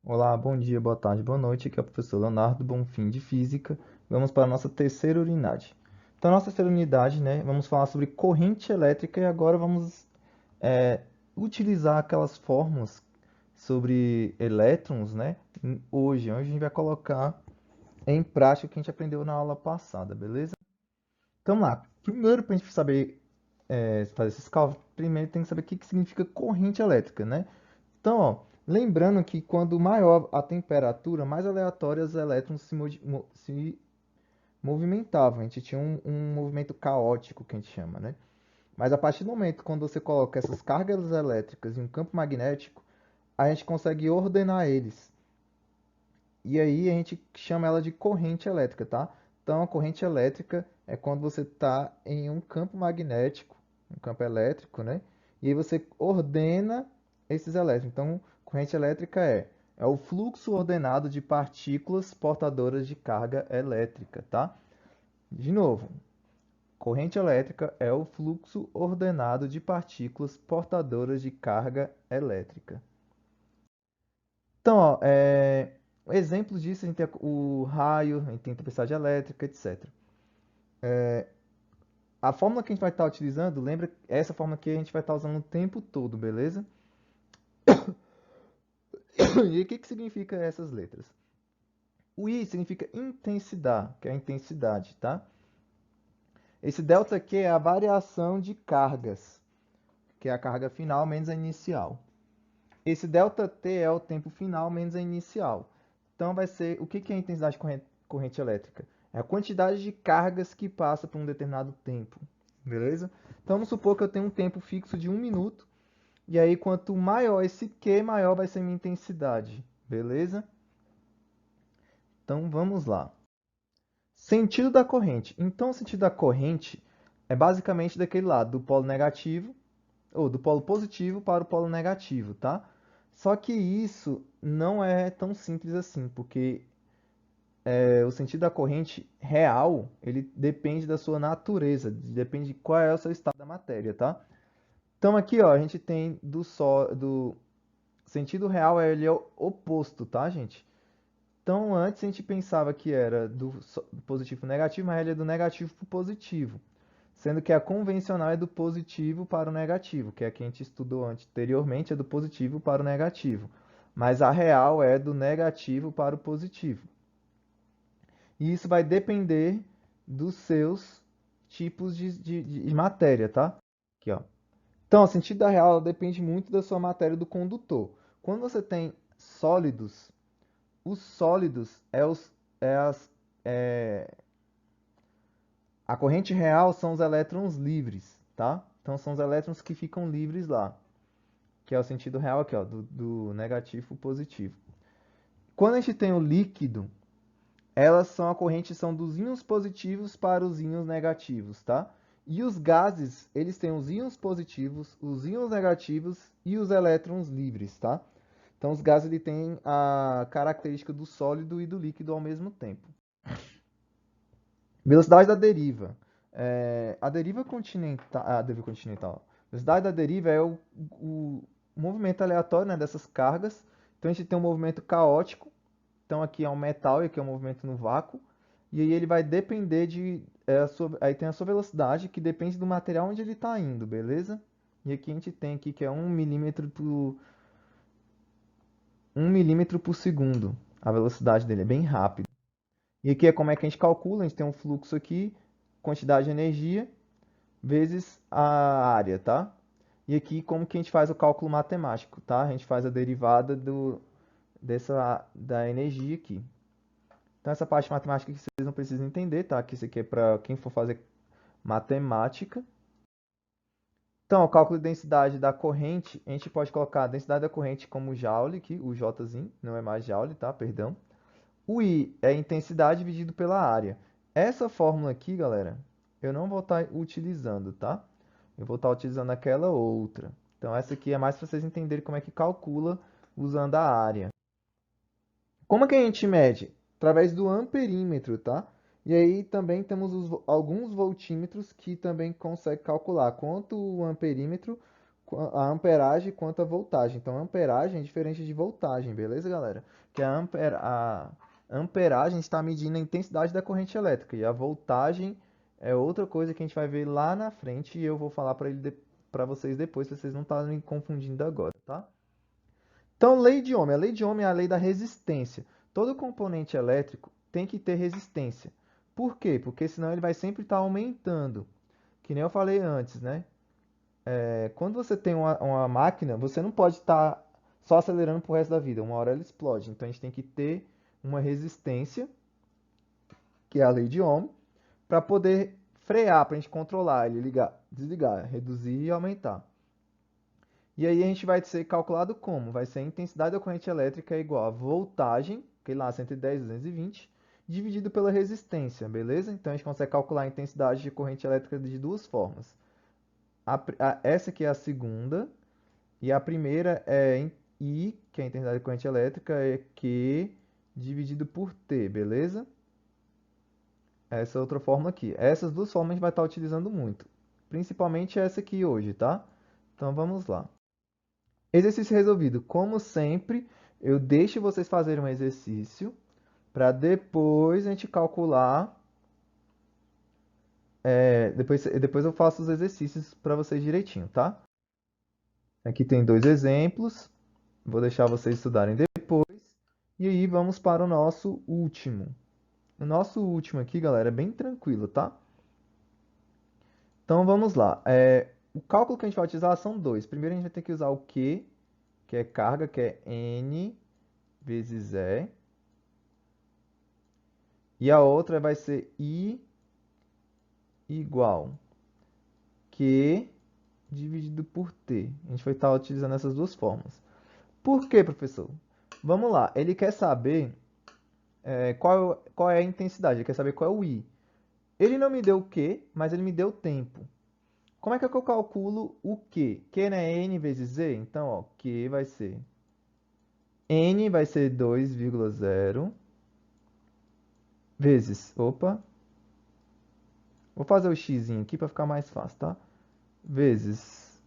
Olá, bom dia, boa tarde, boa noite. Aqui é o professor Leonardo Bonfim de Física. Vamos para a nossa terceira unidade. Então, nossa terceira unidade, né, vamos falar sobre corrente elétrica e agora vamos é, utilizar aquelas fórmulas sobre elétrons, né, hoje a gente vai colocar em prática o que a gente aprendeu na aula passada, beleza? Então, lá, primeiro para a gente saber fazer esses cálculos, primeiro tem que saber o que significa corrente elétrica, né? Então, ó, lembrando que quando maior a temperatura, mais aleatórios os elétrons se movimentavam. A gente tinha um movimento caótico, que a gente chama, né? Mas a partir do momento quando você coloca essas cargas elétricas em um campo magnético, a gente consegue ordenar eles. E aí a gente chama ela de corrente elétrica, tá? Então, a corrente elétrica é quando você está em um campo magnético, um campo elétrico, né? E aí você ordena esses elétrons. Então, corrente elétrica é o fluxo ordenado de partículas portadoras de carga elétrica, tá? De novo, corrente elétrica é o fluxo ordenado de partículas portadoras de carga elétrica. Então, ó, exemplos disso, a gente tem o raio, a gente tem a tempestade elétrica, etc. A fórmula que a gente vai estar utilizando, lembra, essa fórmula que a gente vai estar usando o tempo todo, beleza? E o que significa essas letras? O I significa intensidade, que é a intensidade, tá? Esse delta aqui é a variação de cargas, que é a carga final menos a inicial. Esse delta T é o tempo final menos a inicial. Então, vai ser, o que é a intensidade de corrente elétrica? É a quantidade de cargas que passa por um determinado tempo, beleza? Então, vamos supor que eu tenho um tempo fixo de 1 minuto, e aí quanto maior esse Q, maior vai ser a minha intensidade, beleza? Então, vamos lá. Sentido da corrente. Então, o sentido da corrente é basicamente daquele lado, do polo negativo, ou do polo positivo para o polo negativo, tá? Só que isso não é tão simples assim, porque o sentido da corrente real, ele depende da sua natureza, depende de qual é o seu estado da matéria, tá? Então aqui, ó, a gente tem do sentido real, ele é o oposto, tá, gente? Então antes a gente pensava que era do positivo para o negativo, mas ele é do negativo para o positivo. Sendo que a convencional é do positivo para o negativo, que é a que a gente estudou anteriormente, é do positivo para o negativo. Mas a real é do negativo para o positivo. E isso vai depender dos seus tipos de matéria, tá? Aqui, ó. Então, o sentido da real depende muito da sua matéria do condutor. Quando você tem sólidos, os sólidos é as, é, a corrente real são os elétrons livres, tá? Então são os elétrons que ficam livres lá, que é o sentido real aqui, ó, do negativo para o positivo. Quando a gente tem o líquido, elas são a corrente são dos íons positivos para os íons negativos, tá? E os gases, eles têm os íons positivos, os íons negativos e os elétrons livres, tá? Então os gases ele têm a característica do sólido e do líquido ao mesmo tempo. Velocidade da deriva. A deriva continental. Velocidade da deriva é o movimento aleatório, né, dessas cargas. Então a gente tem um movimento caótico. Então aqui é um metal e aqui é um movimento no vácuo. E aí ele vai depender aí tem a sua velocidade, que depende do material onde ele está indo, beleza? E aqui a gente tem aqui que é 1 milímetro por segundo. A velocidade dele é bem rápido. E aqui é como é que a gente calcula, a gente tem um fluxo aqui, quantidade de energia, vezes a área, tá? E aqui como que a gente faz o cálculo matemático, tá? A gente faz a derivada da energia aqui. Então essa parte matemática que vocês não precisam entender, tá? Que isso aqui é para quem for fazer matemática. Então, o cálculo de densidade da corrente, a gente pode colocar a densidade da corrente como Joule, aqui, o Jzinho, não é mais Joule, tá? Perdão. O I é a intensidade dividido pela área. Essa fórmula aqui, galera, eu não vou estar utilizando, tá? Eu vou estar utilizando aquela outra. Então, essa aqui é mais para vocês entenderem como é que calcula usando a área. Como é que a gente mede? Através do amperímetro, tá? E aí também temos alguns voltímetros que também conseguem calcular tanto o amperímetro a amperagem quanto a voltagem. Então, amperagem é diferente de voltagem, beleza, galera? Que a amperagem está medindo a intensidade da corrente elétrica e a voltagem é outra coisa que a gente vai ver lá na frente e eu vou falar para vocês depois, se vocês não estarem confundindo agora, tá? Então, lei de Ohm. A lei de Ohm é a lei da resistência. Todo componente elétrico tem que ter resistência. Por quê? Porque senão ele vai sempre estar aumentando. Que nem eu falei antes, né? Quando você tem uma máquina, você não pode estar só acelerando pro resto da vida. Uma hora ela explode. Então a gente tem que ter uma resistência, que é a lei de Ohm, para poder frear, para a gente controlar ele, ligar, desligar, reduzir e aumentar. E aí a gente vai ser calculado como? Vai ser a intensidade da corrente elétrica é igual a voltagem, que lá 110, 220, dividido pela resistência, beleza? Então a gente consegue calcular a intensidade de corrente elétrica de duas formas. Essa aqui é a segunda, e a primeira é I, que é a intensidade de corrente elétrica, é Q dividido por T, beleza? Essa é outra forma aqui. Essas duas formas a gente vai estar utilizando muito. Principalmente essa aqui hoje, tá? Então vamos lá. Exercício resolvido. Como sempre, eu deixo vocês fazerem um exercício para depois a gente calcular. Depois eu faço os exercícios para vocês direitinho, tá? Aqui tem dois exemplos. Vou deixar vocês estudarem depois. E aí vamos para o nosso último. O nosso último aqui, galera, é bem tranquilo, tá? Então vamos lá. O cálculo que a gente vai utilizar são dois. Primeiro a gente vai ter que usar o Q, que é carga, que é N vezes E. E a outra vai ser I igual Q dividido por T. A gente vai estar utilizando essas duas formas. Por quê, professor? Vamos lá. Ele quer saber qual é a intensidade. Ele quer saber qual é o I. Ele não me deu o Q, mas ele me deu o tempo. Como é que eu calculo o Q? Q não é N vezes Z? Então, ó, Q vai ser... N vai ser 2,0 vezes... Opa! Vou fazer o x aqui para ficar mais fácil, tá? Vezes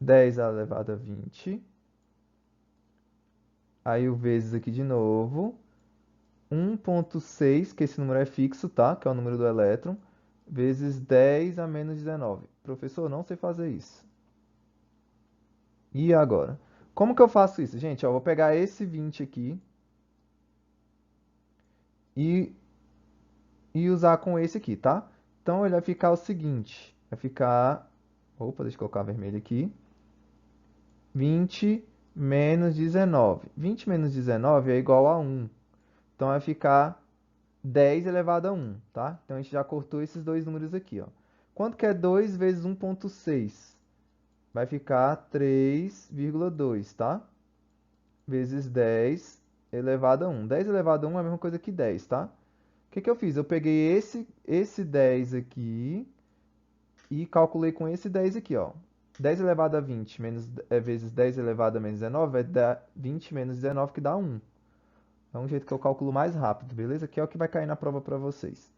10 elevado a 20. Aí o vezes aqui de novo. 1,6, que esse número é fixo, tá? Que é o número do elétron. Vezes 10 a menos 19. Professor, não sei fazer isso. E agora? Como que eu faço isso? Gente, ó, eu vou pegar esse 20 aqui e, e usar com esse aqui, tá? Então ele vai ficar o seguinte. Vai ficar... Opa, deixa eu colocar vermelho aqui. 20 menos 19. 20 menos 19 é igual a 1. Então vai ficar 10 elevado a 1, tá? Então a gente já cortou esses dois números aqui, ó. Quanto que é 2 vezes 1,6? Vai ficar 3,2, tá? Vezes 10 elevado a 1. 10 elevado a 1 é a mesma coisa que 10, tá? O que que eu fiz? Eu peguei esse 10 aqui e calculei com esse 10 aqui, ó. 10 elevado a 20 vezes 10 elevado a menos 19 vai dar 20 menos 19, que dá 1. É um jeito que eu calculo mais rápido, beleza? Que é o que vai cair na prova para vocês.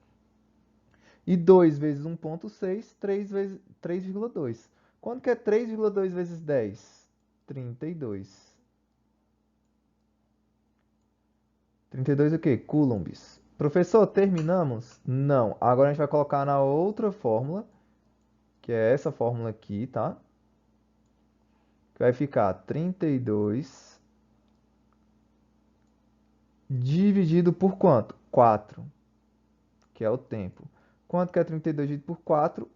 E 2 vezes 1,6, 3 vezes 3,2. Quanto que é 3,2 vezes 10? 32. 32 o quê? Coulombs. Professor, terminamos? Não. Agora a gente vai colocar na outra fórmula, que é essa fórmula aqui, tá? Que vai ficar 32 dividido por quanto? 4, que é o tempo. Quanto que é 32 dividido por 4?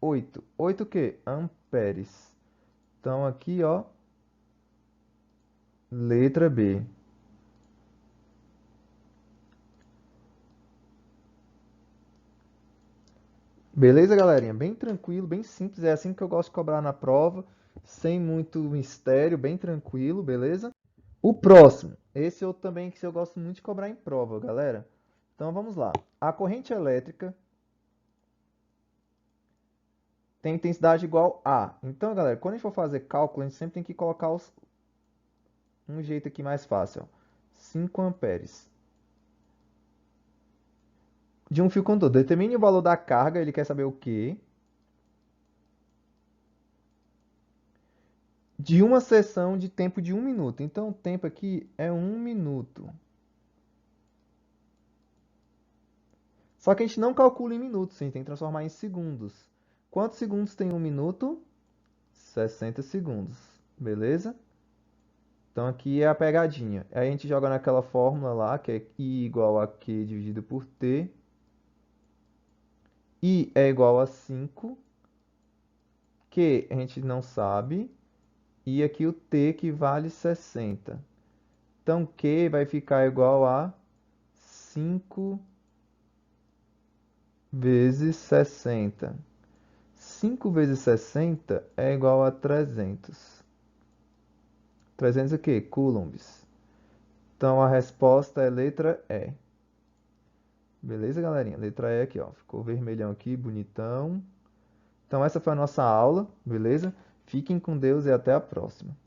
8. 8 o quê? Amperes. Então aqui, ó, letra B. Beleza, galerinha? Bem tranquilo, bem simples. É assim que eu gosto de cobrar na prova, sem muito mistério, bem tranquilo, beleza? O próximo, esse eu também que eu gosto muito de cobrar em prova, galera. Então vamos lá. A corrente elétrica tem intensidade igual a. Então, galera, quando a gente for fazer cálculo, a gente sempre tem que colocar um jeito aqui mais fácil, ó. 5 amperes de um fio condutor. Determine o valor da carga, ele quer saber o quê? de uma sessão de tempo de 1 minuto. Então, o tempo aqui é 1 minuto. Só que a gente não calcula em minutos, a gente tem que transformar em segundos. Quantos segundos tem 1 minuto? 60 segundos. Beleza? Então, aqui é a pegadinha. Aí a gente joga naquela fórmula lá, que é I igual a Q dividido por T. I é igual a 5. Q a gente não sabe. E aqui o T que vale 60. Então, Q vai ficar igual a 5 vezes 60. 5 vezes 60 é igual a 300. 300 o quê? Coulombs. Então, a resposta é letra E. Beleza, galerinha? Letra E aqui, ó. Ficou vermelhão aqui, bonitão. Então, essa foi a nossa aula, beleza? Fiquem com Deus e até a próxima.